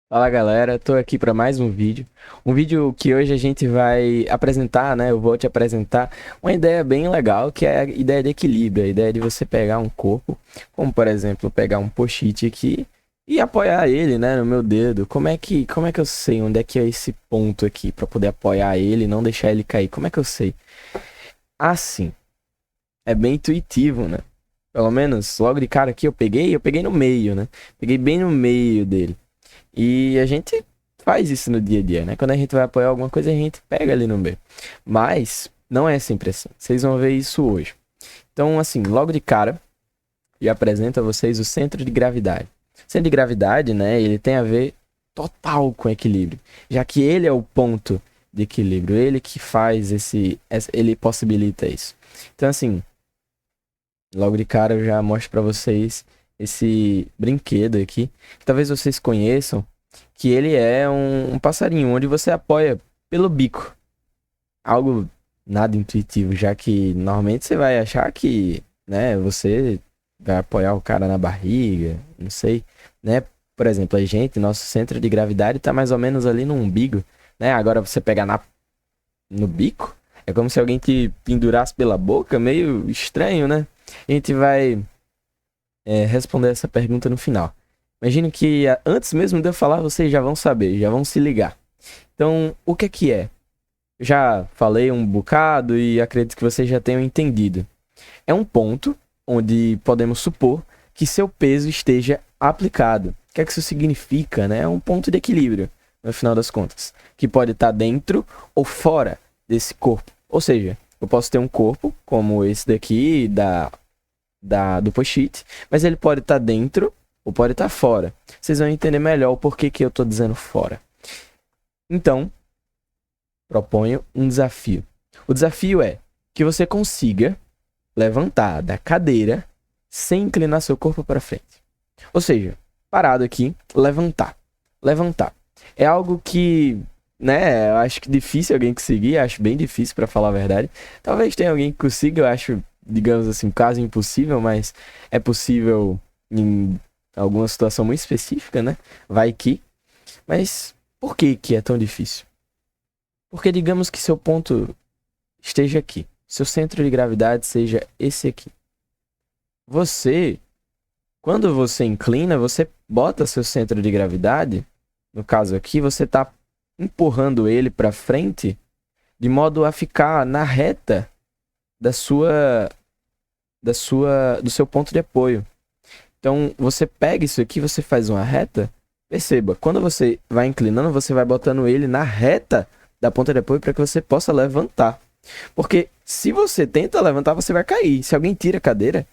Fala galera, tô aqui para mais um vídeo. Um vídeo que hoje a gente vai apresentar, né? Eu vou te apresentar uma ideia bem legal, que é a ideia de equilíbrio, a ideia de você pegar um corpo, como por exemplo, pegar um post-it aqui e apoiar ele, né, no meu dedo. Como é que eu sei onde é que é esse ponto aqui para poder apoiar ele e não deixar ele cair? Como é que eu sei? Assim, é bem intuitivo, né? Pelo menos logo de cara aqui eu peguei no meio, né? Peguei bem no meio dele. E a gente faz isso no dia a dia, né? Quando a gente vai apoiar alguma coisa, a gente pega ali no meio. Mas não é sempre assim. Vocês vão ver isso hoje. Então, assim, logo de cara, eu apresento a vocês o centro de gravidade. O centro de gravidade, né? Ele tem a ver total com equilíbrio, já que ele é o ponto de equilíbrio, ele que faz ele possibilita isso. Então, assim, logo de cara eu já mostro para vocês esse brinquedo aqui, que talvez vocês conheçam, que ele é um passarinho onde você apoia pelo bico. Algo nada intuitivo, já que normalmente você vai achar que, né, você vai apoiar o cara na barriga, não sei, né? Por exemplo, a gente, nosso centro de gravidade tá mais ou menos ali no umbigo, né? Agora você pegar no bico, é como se alguém te pendurasse pela boca, meio estranho, né? A gente vai responder essa pergunta no final. Imagino que antes mesmo de eu falar, vocês já vão saber, já vão se ligar. Então, o que é que é? Já falei um bocado e acredito que vocês já tenham entendido. É um ponto onde podemos supor que seu peso esteja aplicado. O que é que isso significa, né? É um ponto de equilíbrio, no final das contas, que pode estar dentro ou fora desse corpo. Ou seja, eu posso ter um corpo como esse daqui do post-it, mas ele pode estar dentro ou pode estar fora. Vocês vão entender melhor o porquê que eu estou dizendo fora. Então, proponho um desafio. O desafio é que você consiga levantar da cadeira sem inclinar seu corpo para frente. Ou seja, parado aqui, levantar. Levantar. É algo que, né, eu acho que difícil alguém conseguir, acho bem difícil para falar a verdade. Talvez tenha alguém que consiga, eu acho, digamos assim, quase impossível, mas é possível em alguma situação muito específica, né? Vai que. Mas por que que é tão difícil? Porque digamos que seu ponto esteja aqui. Seu centro de gravidade seja esse aqui. Você, quando você inclina, você bota seu centro de gravidade, no caso aqui, você está empurrando ele para frente de modo a ficar na reta da sua do seu ponto de apoio. Então, você pega isso aqui, você faz uma reta. Perceba, quando você vai inclinando, você vai botando ele na reta da ponta de apoio para que você possa levantar. Porque se você tenta levantar, você vai cair. Se alguém tira a cadeira,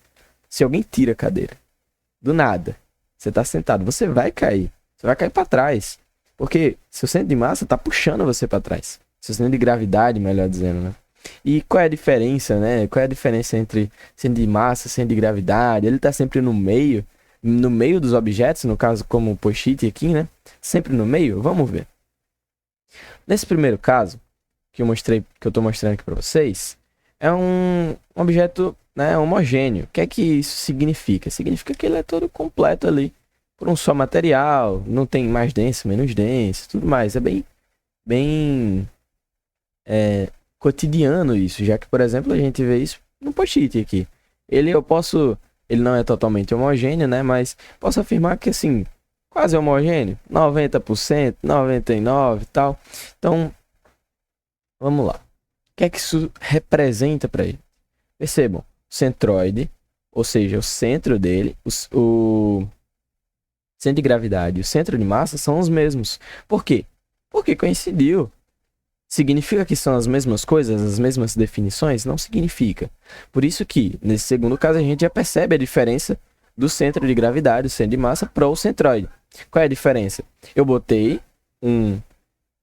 do nada, você está sentado, você vai cair. Você vai cair para trás. Porque seu centro de massa está puxando você para trás. Seu centro de gravidade, melhor dizendo, né? E qual é a diferença, né? Qual é a diferença entre centro de massa, centro de gravidade? Ele está sempre no meio dos objetos, no caso como o post-it aqui, né? Sempre no meio? Vamos ver. Nesse primeiro caso, que eu estou mostrando aqui para vocês, é um objeto, né, homogêneo. O que é que isso significa? Significa que ele é todo completo ali, por um só material, não tem mais denso, menos denso, tudo mais. É bem cotidiano isso, já que, por exemplo, a gente vê isso no post-it aqui. Ele não é totalmente homogêneo, né, mas posso afirmar que, assim, quase homogêneo, 90%, 99% e tal. Então, vamos lá. O que é que isso representa para ele? Percebam, o centroide, ou seja, o centro dele, o centro de gravidade e o centro de massa são os mesmos. Por quê? Porque coincidiu. Significa que são as mesmas coisas, as mesmas definições? Não significa. Por isso que, nesse segundo caso, a gente já percebe a diferença do centro de gravidade, o centro de massa, para o centroide. Qual é a diferença? Eu botei um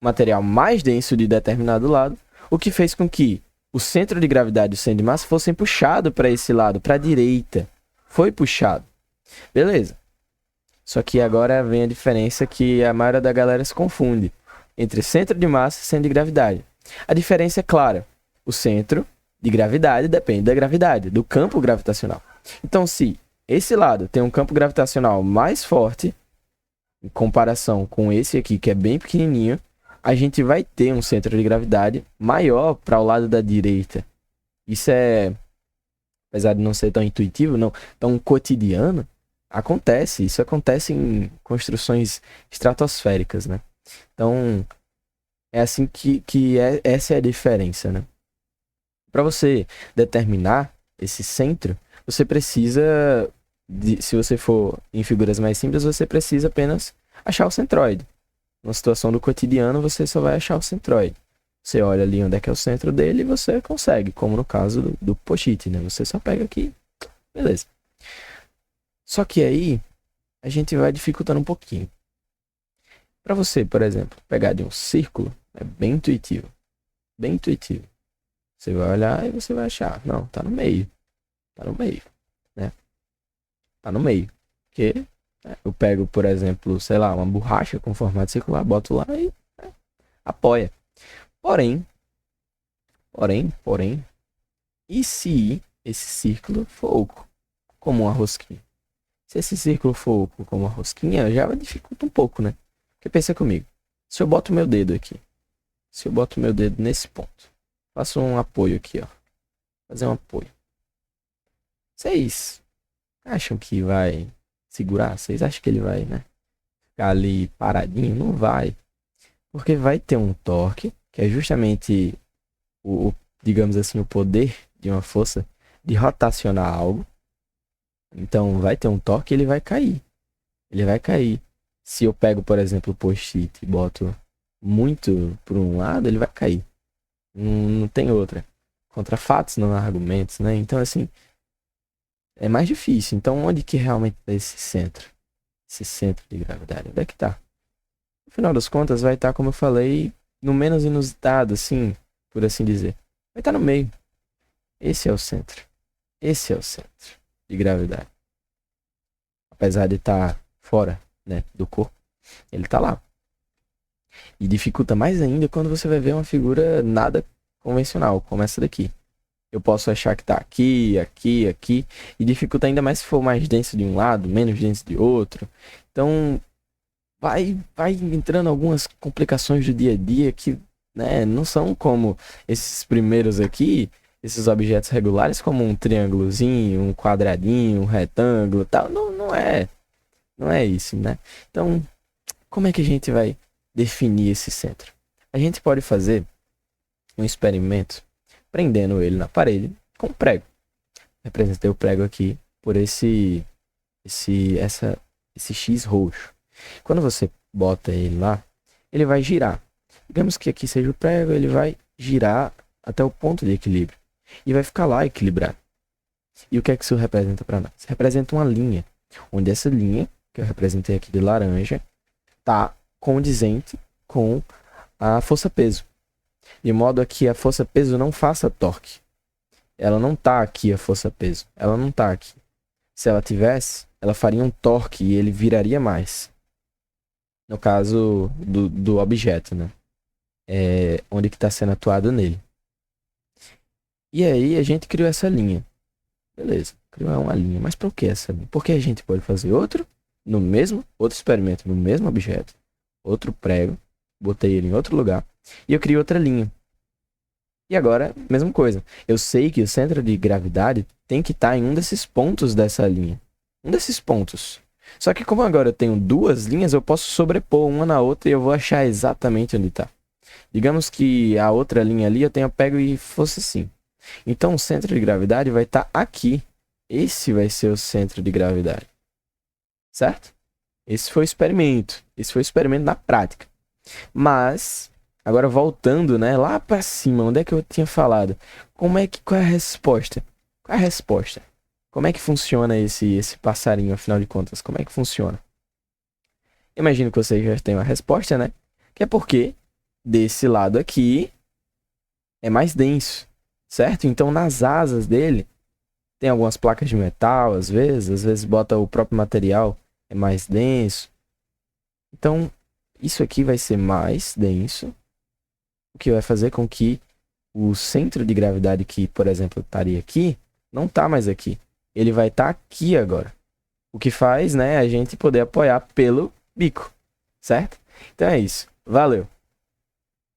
material mais denso de determinado lado, o que fez com que o centro de gravidade e o centro de massa fossem puxados para esse lado, para a direita. Foi puxado. Beleza. Só que agora vem a diferença que a maioria da galera se confunde entre centro de massa e centro de gravidade. A diferença é clara. O centro de gravidade depende da gravidade, do campo gravitacional. Então, se esse lado tem um campo gravitacional mais forte, em comparação com esse aqui, que é bem pequenininho, a gente vai ter um centro de gravidade maior para o lado da direita. Isso é, apesar de não ser tão intuitivo, não tão cotidiano, acontece. Isso acontece em construções estratosféricas, né? Então, é assim essa é a diferença, né? Para você determinar esse centro, você precisa, se você for em figuras mais simples, você precisa apenas achar o centroide. Na situação do cotidiano, você só vai achar o centroide. Você olha ali onde é que é o centro dele e você consegue, como no caso do post-it, né? Você só pega aqui, beleza. Só que aí, a gente vai dificultando um pouquinho. Para você, por exemplo, pegar de um círculo, é bem intuitivo. Bem intuitivo. Você vai olhar e você vai achar. Não, tá no meio. Tá no meio, né? Tá no meio. Porque eu pego, por exemplo, sei lá, uma borracha com formato circular, boto lá e apoia. Porém, e se esse círculo for oco, como uma rosquinha? Se esse círculo for oco como uma rosquinha, já dificulta um pouco, né? Porque pensa comigo. Se eu boto meu dedo aqui, se eu boto meu dedo nesse ponto, faço um apoio aqui, ó. Fazer um apoio. Vocês acham que vai segurar? Vocês acham que ele vai, né? Ficar ali paradinho? Não vai. Porque vai ter um torque, que é justamente digamos assim, o poder de uma força de rotacionar algo. Então vai ter um torque e ele vai cair. Ele vai cair. Se eu pego, por exemplo, o post-it e boto muito por um lado, ele vai cair. Não tem outra. Contra fatos, não há argumentos, né? Então, assim, é mais difícil. Então, onde que realmente está esse centro? Esse centro de gravidade? Onde é que tá? No final das contas, vai estar, como eu falei, no menos inusitado, assim, por assim dizer. Vai estar no meio. Esse é o centro. Esse é o centro de gravidade. Apesar de estar fora, né, do corpo, ele está lá. E dificulta mais ainda quando você vai ver uma figura nada convencional, como essa daqui. Eu posso achar que está aqui, aqui, aqui, e dificulta ainda mais se for mais denso de um lado, menos denso de outro. Então, vai entrando algumas complicações do dia a dia que, né, não são como esses primeiros aqui, esses objetos regulares, como um triângulozinho, um quadradinho, um retângulo, tal. Não é isso, né? Então, como é que a gente vai definir esse centro? A gente pode fazer um experimento prendendo ele na parede com um prego. Representei o prego aqui por esse X roxo. Quando você bota ele lá, ele vai girar. Digamos que aqui seja o prego, ele vai girar até o ponto de equilíbrio e vai ficar lá equilibrado. E o que é que isso representa para nós? Representa uma linha, onde essa linha, que eu representei aqui de laranja, está condizente com a força-peso. De modo a que a força-peso não faça torque. Ela não está aqui, a força-peso. Ela não está aqui. Se ela tivesse, ela faria um torque e ele viraria mais. No caso do objeto, né? Onde que está sendo atuado nele. E aí a gente criou essa linha. Beleza, criou uma linha. Mas para o que essa linha? Porque a gente pode fazer outro experimento no mesmo objeto, outro prego, botei ele em outro lugar e eu criei outra linha. E agora, mesma coisa. Eu sei que o centro de gravidade tem que estar em um desses pontos dessa linha. Um desses pontos. Só que como agora eu tenho duas linhas, eu posso sobrepor uma na outra e eu vou achar exatamente onde está. Digamos que a outra linha ali eu tenha pego e fosse assim. Então o centro de gravidade vai estar aqui. Esse vai ser o centro de gravidade. Certo? Esse foi o experimento. Esse foi o experimento na prática. Mas, agora voltando, né, lá para cima, onde é que eu tinha falado? Qual é a resposta? Qual é a resposta? Como é que funciona esse passarinho, afinal de contas? Como é que funciona? Imagino que vocês já tenham a resposta, né? Que é porque desse lado aqui é mais denso, certo? Então, nas asas dele, tem algumas placas de metal, às vezes bota o próprio material, é mais denso. Então, isso aqui vai ser mais denso, o que vai fazer com que o centro de gravidade que, por exemplo, estaria aqui, não está mais aqui. Ele vai estar aqui agora. O que faz, né, a gente poder apoiar pelo bico, certo? Então é isso. Valeu!